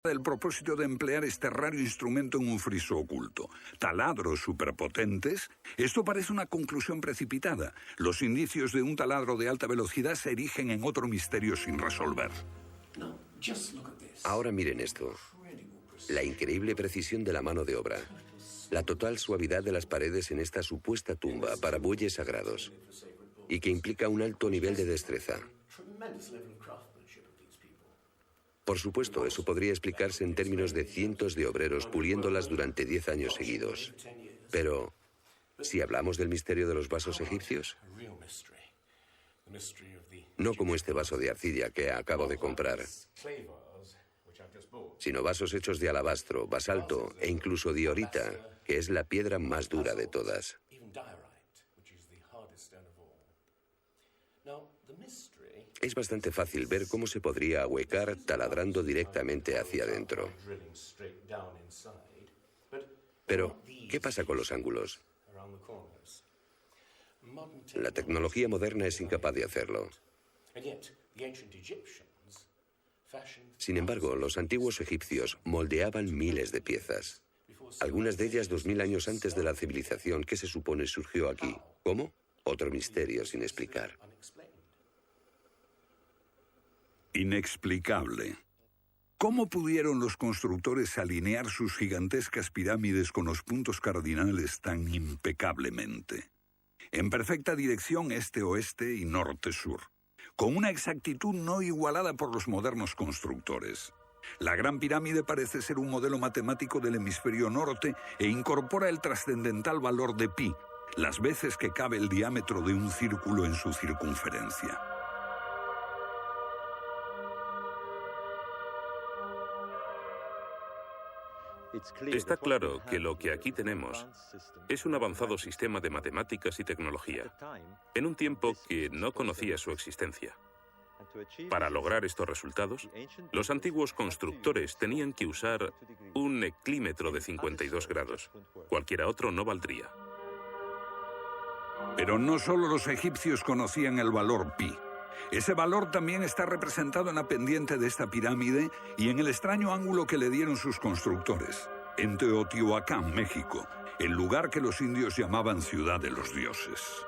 el propósito de emplear este raro instrumento en un friso oculto. Taladros superpotentes. Esto parece una conclusión precipitada. Los indicios de un taladro de alta velocidad se erigen en otro misterio sin resolver. Ahora miren esto. La increíble precisión de la mano de obra. La total suavidad de las paredes en esta supuesta tumba para bueyes sagrados. Y que implica un alto nivel de destreza. Por supuesto, eso podría explicarse en términos de cientos de obreros puliéndolas durante 10 años seguidos. Pero, si hablamos del misterio de los vasos egipcios, no como este vaso de arcilla que acabo de comprar, sino vasos hechos de alabastro, basalto e incluso diorita, que es la piedra más dura de todas. Es bastante fácil ver cómo se podría ahuecar taladrando directamente hacia adentro. Pero, ¿qué pasa con los ángulos? La tecnología moderna es incapaz de hacerlo. Sin embargo, los antiguos egipcios moldeaban miles de piezas. Algunas de ellas 2000 años antes de la civilización que se supone surgió aquí. ¿Cómo? Otro misterio sin explicar. Inexplicable. ¿Cómo pudieron los constructores alinear sus gigantescas pirámides con los puntos cardinales tan impecablemente? En perfecta dirección este-oeste y norte-sur, con una exactitud no igualada por los modernos constructores. La Gran Pirámide parece ser un modelo matemático del hemisferio norte e incorpora el trascendental valor de pi, las veces que cabe el diámetro de un círculo en su circunferencia. Está claro que lo que aquí tenemos es un avanzado sistema de matemáticas y tecnología, en un tiempo que no conocía su existencia. Para lograr estos resultados, los antiguos constructores tenían que usar un eclímetro de 52 grados. Cualquiera otro no valdría. Pero no solo los egipcios conocían el valor pi. Ese valor también está representado en la pendiente de esta pirámide y en el extraño ángulo que le dieron sus constructores, en Teotihuacán, México, el lugar que los indios llamaban Ciudad de los Dioses.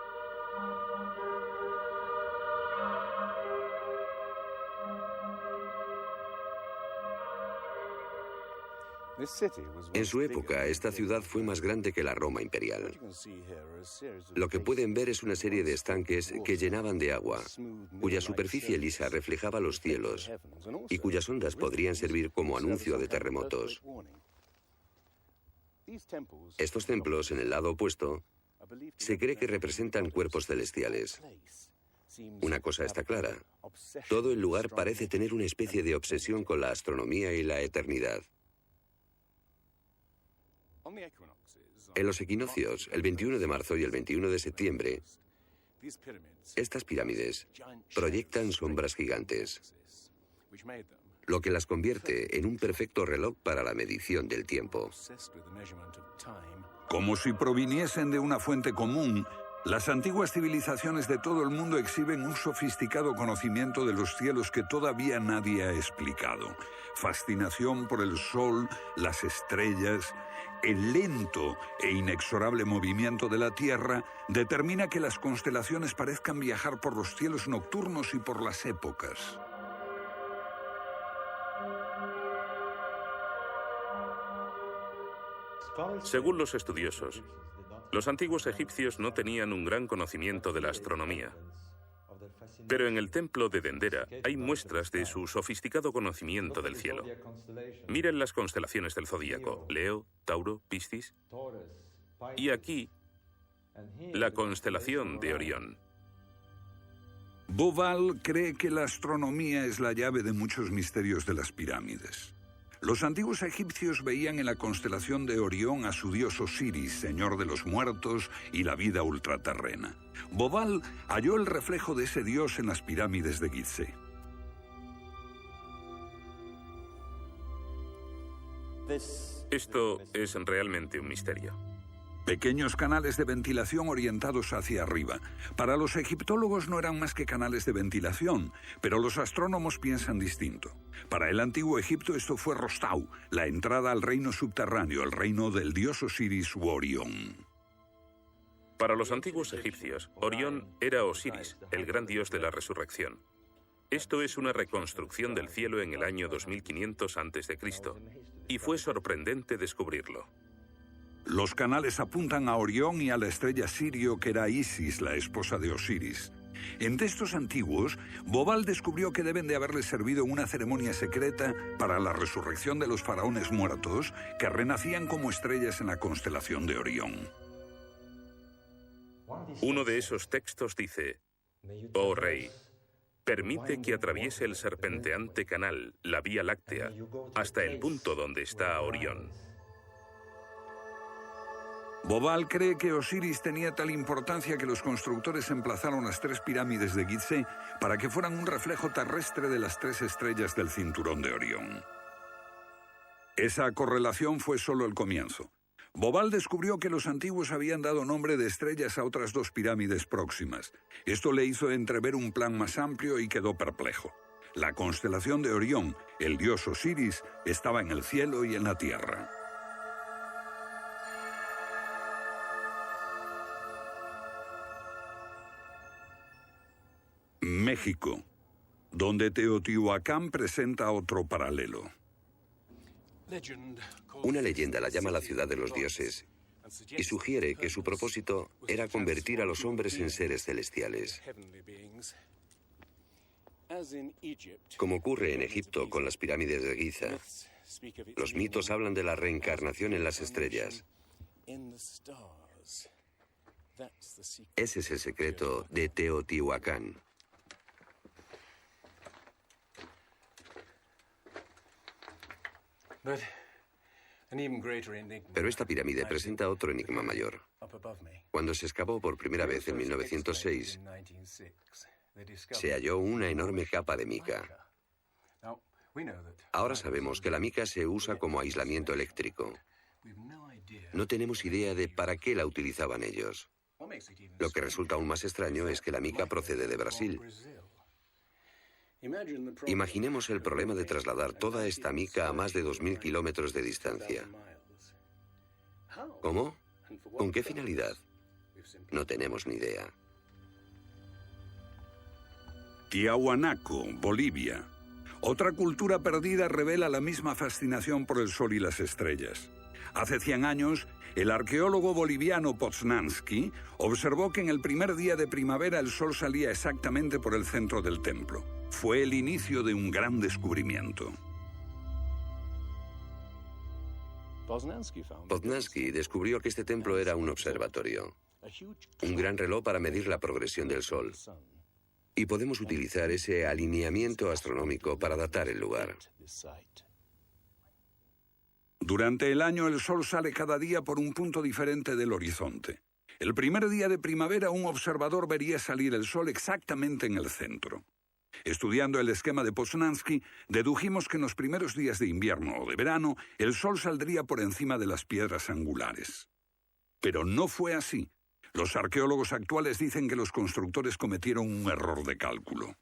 En su época, esta ciudad fue más grande que la Roma imperial. Lo que pueden ver es una serie de estanques que llenaban de agua, cuya superficie lisa reflejaba los cielos y cuyas ondas podrían servir como anuncio de terremotos. Estos templos, en el lado opuesto, se cree que representan cuerpos celestiales. Una cosa está clara: todo el lugar parece tener una especie de obsesión con la astronomía y la eternidad. En los equinoccios, el 21 de marzo y el 21 de septiembre, estas pirámides proyectan sombras gigantes, lo que las convierte en un perfecto reloj para la medición del tiempo. Como si proviniesen de una fuente común, las antiguas civilizaciones de todo el mundo exhiben un sofisticado conocimiento de los cielos que todavía nadie ha explicado. Fascinación por el sol, las estrellas, el lento e inexorable movimiento de la Tierra determina que las constelaciones parezcan viajar por los cielos nocturnos y por las épocas. Según los estudiosos, los antiguos egipcios no tenían un gran conocimiento de la astronomía. Pero en el templo de Dendera hay muestras de su sofisticado conocimiento del cielo. Miren las constelaciones del zodíaco: Leo, Tauro, Piscis. Y aquí, la constelación de Orión. Bauval cree que la astronomía es la llave de muchos misterios de las pirámides. Los antiguos egipcios veían en la constelación de Orión a su dios Osiris, señor de los muertos y la vida ultraterrena. Bauval halló el reflejo de ese dios en las pirámides de Gizeh. Esto es realmente un misterio. Pequeños canales de ventilación orientados hacia arriba. Para los egiptólogos no eran más que canales de ventilación, pero los astrónomos piensan distinto. Para el antiguo Egipto esto fue Rostau, la entrada al reino subterráneo, el reino del dios Osiris u Orión. Para los antiguos egipcios, Orión era Osiris, el gran dios de la resurrección. Esto es una reconstrucción del cielo en el año 2500 a.C., y fue sorprendente descubrirlo. Los canales apuntan a Orión y a la estrella Sirio, que era Isis, la esposa de Osiris. En textos antiguos, Bobal descubrió que deben de haberle servido una ceremonia secreta para la resurrección de los faraones muertos, que renacían como estrellas en la constelación de Orión. Uno de esos textos dice: «Oh rey, permite que atraviese el serpenteante canal, la Vía Láctea, hasta el punto donde está Orión». Bobal cree que Osiris tenía tal importancia que los constructores emplazaron las 3 pirámides de Gizeh para que fueran un reflejo terrestre de las 3 estrellas del cinturón de Orión. Esa correlación fue solo el comienzo. Bobal descubrió que los antiguos habían dado nombre de estrellas a otras 2 pirámides próximas. Esto le hizo entrever un plan más amplio y quedó perplejo. La constelación de Orión, el dios Osiris, estaba en el cielo y en la tierra. México, donde Teotihuacán presenta otro paralelo. Una leyenda la llama la ciudad de los dioses y sugiere que su propósito era convertir a los hombres en seres celestiales. Como ocurre en Egipto con las pirámides de Giza, los mitos hablan de la reencarnación en las estrellas. Ese es el secreto de Teotihuacán. Pero esta pirámide presenta otro enigma mayor. Cuando se excavó por primera vez en 1906, se halló una enorme capa de mica. Ahora sabemos que la mica se usa como aislamiento eléctrico. No tenemos idea de para qué la utilizaban ellos. Lo que resulta aún más extraño es que la mica procede de Brasil. Imaginemos el problema de trasladar toda esta mica a más de 2.000 kilómetros de distancia. ¿Cómo? ¿Con qué finalidad? No tenemos ni idea. Tiahuanaco, Bolivia. Otra cultura perdida revela la misma fascinación por el sol y las estrellas. Hace 100 años, el arqueólogo boliviano Poznański observó que en el primer día de primavera el sol salía exactamente por el centro del templo. Fue el inicio de un gran descubrimiento. Poznański descubrió que este templo era un observatorio, un gran reloj para medir la progresión del sol. Y podemos utilizar ese alineamiento astronómico para datar el lugar. Durante el año el sol sale cada día por un punto diferente del horizonte. El primer día de primavera un observador vería salir el sol exactamente en el centro. Estudiando el esquema de Poznański, dedujimos que en los primeros días de invierno o de verano el sol saldría por encima de las piedras angulares. Pero no fue así. Los arqueólogos actuales dicen que los constructores cometieron un error de cálculo.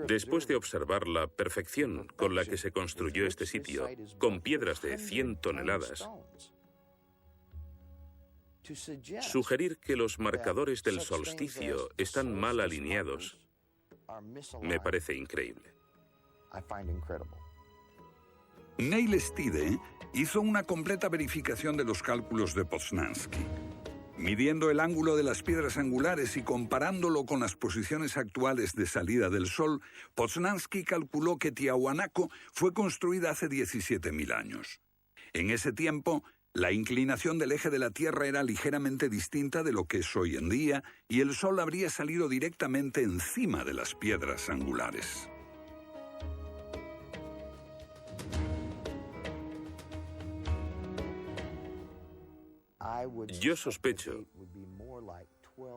Después de observar la perfección con la que se construyó este sitio, con piedras de 100 toneladas, sugerir que los marcadores del solsticio están mal alineados me parece increíble. Neil Stide hizo una completa verificación de los cálculos de Poznański. Midiendo el ángulo de las piedras angulares y comparándolo con las posiciones actuales de salida del Sol, Poznański calculó que Tiahuanaco fue construida hace 17.000 años. En ese tiempo, la inclinación del eje de la Tierra era ligeramente distinta de lo que es hoy en día y el Sol habría salido directamente encima de las piedras angulares. Yo sospecho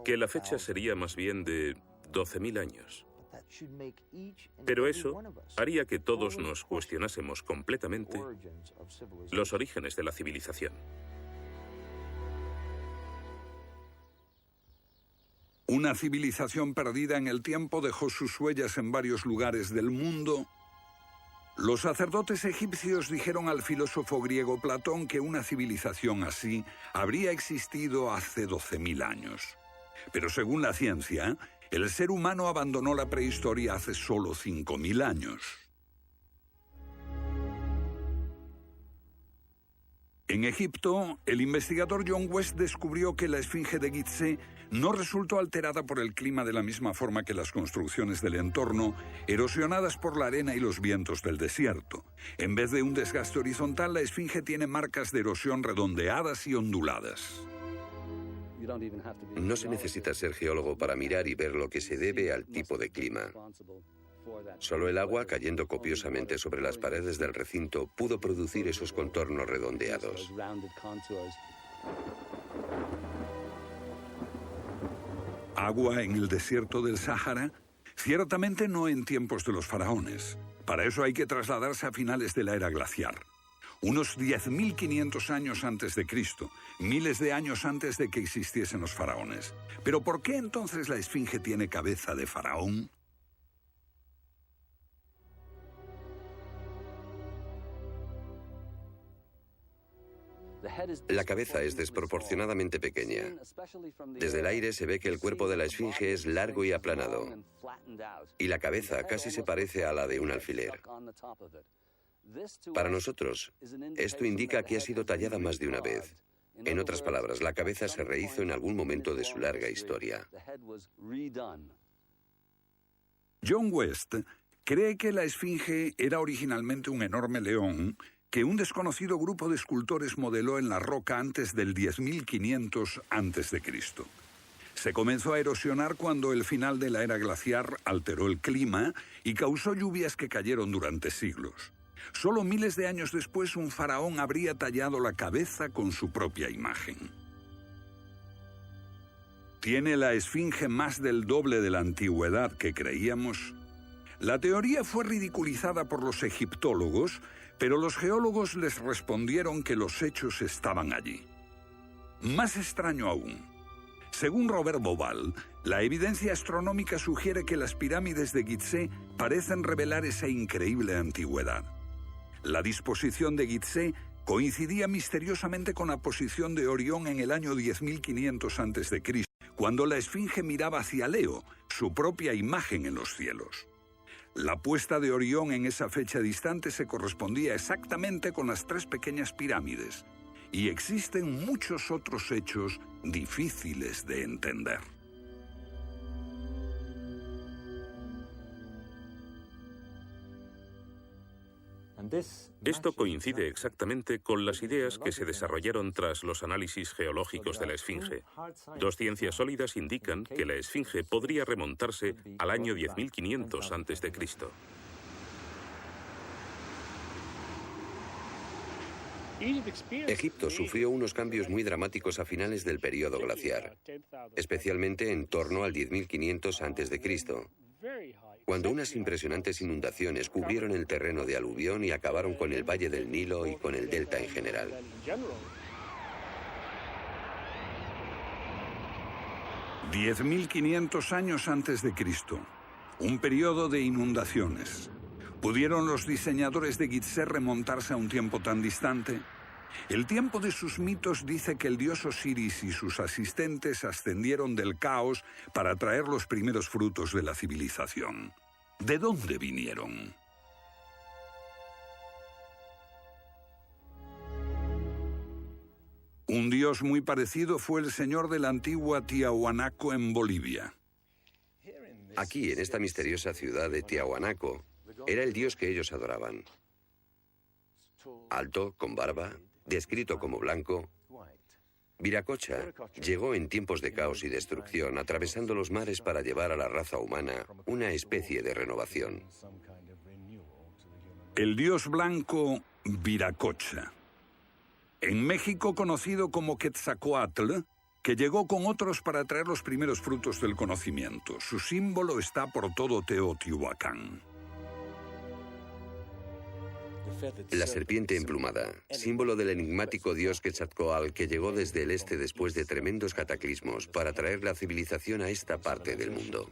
que la fecha sería más bien de 12.000 años. Pero eso haría que todos nos cuestionásemos completamente los orígenes de la civilización. Una civilización perdida en el tiempo dejó sus huellas en varios lugares del mundo. Los sacerdotes egipcios dijeron al filósofo griego Platón que una civilización así habría existido hace 12.000 años. Pero según la ciencia, el ser humano abandonó la prehistoria hace solo 5.000 años. En Egipto, el investigador John West descubrió que la esfinge de Gizeh no resultó alterada por el clima de la misma forma que las construcciones del entorno, erosionadas por la arena y los vientos del desierto. En vez de un desgaste horizontal, la esfinge tiene marcas de erosión redondeadas y onduladas. No se necesita ser geólogo para mirar y ver lo que se debe al tipo de clima. Solo el agua cayendo copiosamente sobre las paredes del recinto pudo producir esos contornos redondeados. ¿Agua en el desierto del Sáhara? Ciertamente no en tiempos de los faraones. Para eso hay que trasladarse a finales de la era glaciar. Unos 10.500 años antes de Cristo, miles de años antes de que existiesen los faraones. ¿Pero por qué entonces la esfinge tiene cabeza de faraón? La cabeza es desproporcionadamente pequeña. Desde el aire se ve que el cuerpo de la esfinge es largo y aplanado, y la cabeza casi se parece a la de un alfiler. Para nosotros, esto indica que ha sido tallada más de una vez. En otras palabras, la cabeza se rehizo en algún momento de su larga historia. John West cree que la esfinge era originalmente un enorme león que un desconocido grupo de escultores modeló en la roca antes del 10.500 a.C. Se comenzó a erosionar cuando el final de la era glaciar alteró el clima y causó lluvias que cayeron durante siglos. Solo miles de años después, un faraón habría tallado la cabeza con su propia imagen. ¿Tiene la esfinge más del doble de la antigüedad que creíamos? La teoría fue ridiculizada por los egiptólogos, pero los geólogos les respondieron que los hechos estaban allí. Más extraño aún. Según Robert Bauval, la evidencia astronómica sugiere que las pirámides de Gizeh parecen revelar esa increíble antigüedad. La disposición de Gizeh coincidía misteriosamente con la posición de Orión en el año 10.500 a.C., cuando la esfinge miraba hacia Leo, su propia imagen en los cielos. La puesta de Orión en esa fecha distante se correspondía exactamente con las tres pequeñas pirámides, y existen muchos otros hechos difíciles de entender. Esto coincide exactamente con las ideas que se desarrollaron tras los análisis geológicos de la esfinge. Dos ciencias sólidas indican que la esfinge podría remontarse al año 10.500 a.C. Egipto sufrió unos cambios muy dramáticos a finales del período glaciar, especialmente en torno al 10.500 a.C., cuando unas impresionantes inundaciones cubrieron el terreno de aluvión y acabaron con el valle del Nilo y con el delta en general. «10.500 años antes de Cristo, un periodo de inundaciones. ¿Pudieron los diseñadores de Gizeh remontarse a un tiempo tan distante? El tiempo de sus mitos dice que el dios Osiris y sus asistentes ascendieron del caos para traer los primeros frutos de la civilización. ¿De dónde vinieron? Un dios muy parecido fue el señor de la antigua Tiahuanaco en Bolivia. Aquí, en esta misteriosa ciudad de Tiahuanaco, era el dios que ellos adoraban. Alto, con barba, descrito como blanco, Viracocha llegó en tiempos de caos y destrucción, atravesando los mares para llevar a la raza humana una especie de renovación. El dios blanco Viracocha. En México conocido como Quetzalcóatl, que llegó con otros para traer los primeros frutos del conocimiento. Su símbolo está por todo Teotihuacán. La serpiente emplumada, símbolo del enigmático dios Quetzalcóatl que llegó desde el este después de tremendos cataclismos para traer la civilización a esta parte del mundo.